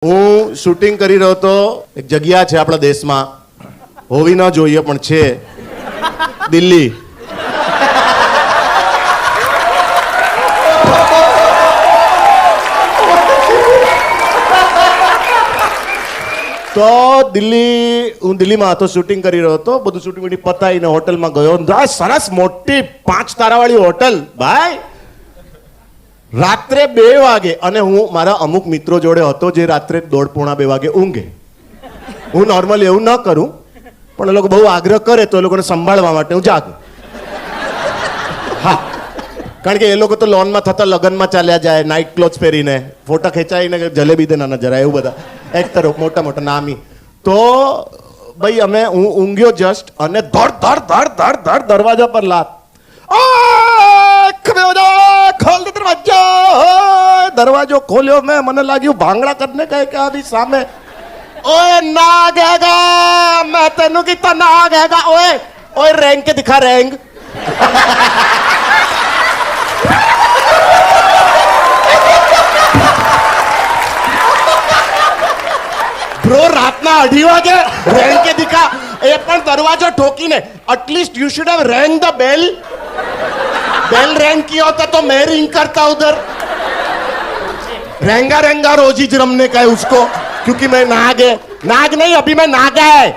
હું શૂટિંગ કરી રહ્યો હતો. એક જગ્યા છે આપણા દેશમાં, હોવી ન જોઈએ પણ છે, દિલ્હી. તો હું દિલ્હીમાં હતો, શૂટિંગ કરી રહ્યો હતો. બધું શૂટિંગ પતાવીને હોટલમાં ગયો. સરસ મોટી 5 તારાવાળી હોટલ ભાઈ. રાત્રે 2 વાગે, અને હું મારા અમુક મિત્રો જોડે હતો જે રાત્રે 1:30-1:30 વાગે ઊંઘે. હું નોર્મલી એવું ન કરું, પણ એ લોકો બહુ આગ્રહ કરે તો એ લોકોને સંભાળવા માટે હું જાગું. હા, કારણ કે એ લોકો તો લોનમાં થતા લગ્નમાં ચાલ્યા જાય, નાઇટ ક્લોથ પહેરીને, ફોટા ખેંચાઈને જલેબી દે ના જરા એવું બધા એક્ટર મોટા મોટા નામી. તો ભાઈ હું ઊંઘ્યો જસ્ટ, અને ધડ ધડ ધડ ધડ ધડ દરવાજા પર લાત. खोल दे दरवाजा. दरवाजो खोल्यो मैं, મને લાગ્યું ભાંગડા કરને કહે કે આવી સામે. ઓય નાગ હેગા, मैं तेनू कितना नाग हैगा. ओए ओए रैंक के दिखा रैंक. બ્રો રાતના 2:30 વાગે રેંગ કે દિખા, એ પણ દરવાજો ઠોકીને. At least you should have rang the bell. Bell rang किया होता तो मैं रिंग करता उधर. रेंगा रेंगा रोजी रमने का है उसको, क्योंकि मैं नाग है. नाग नहीं, अभी मैं नागा है.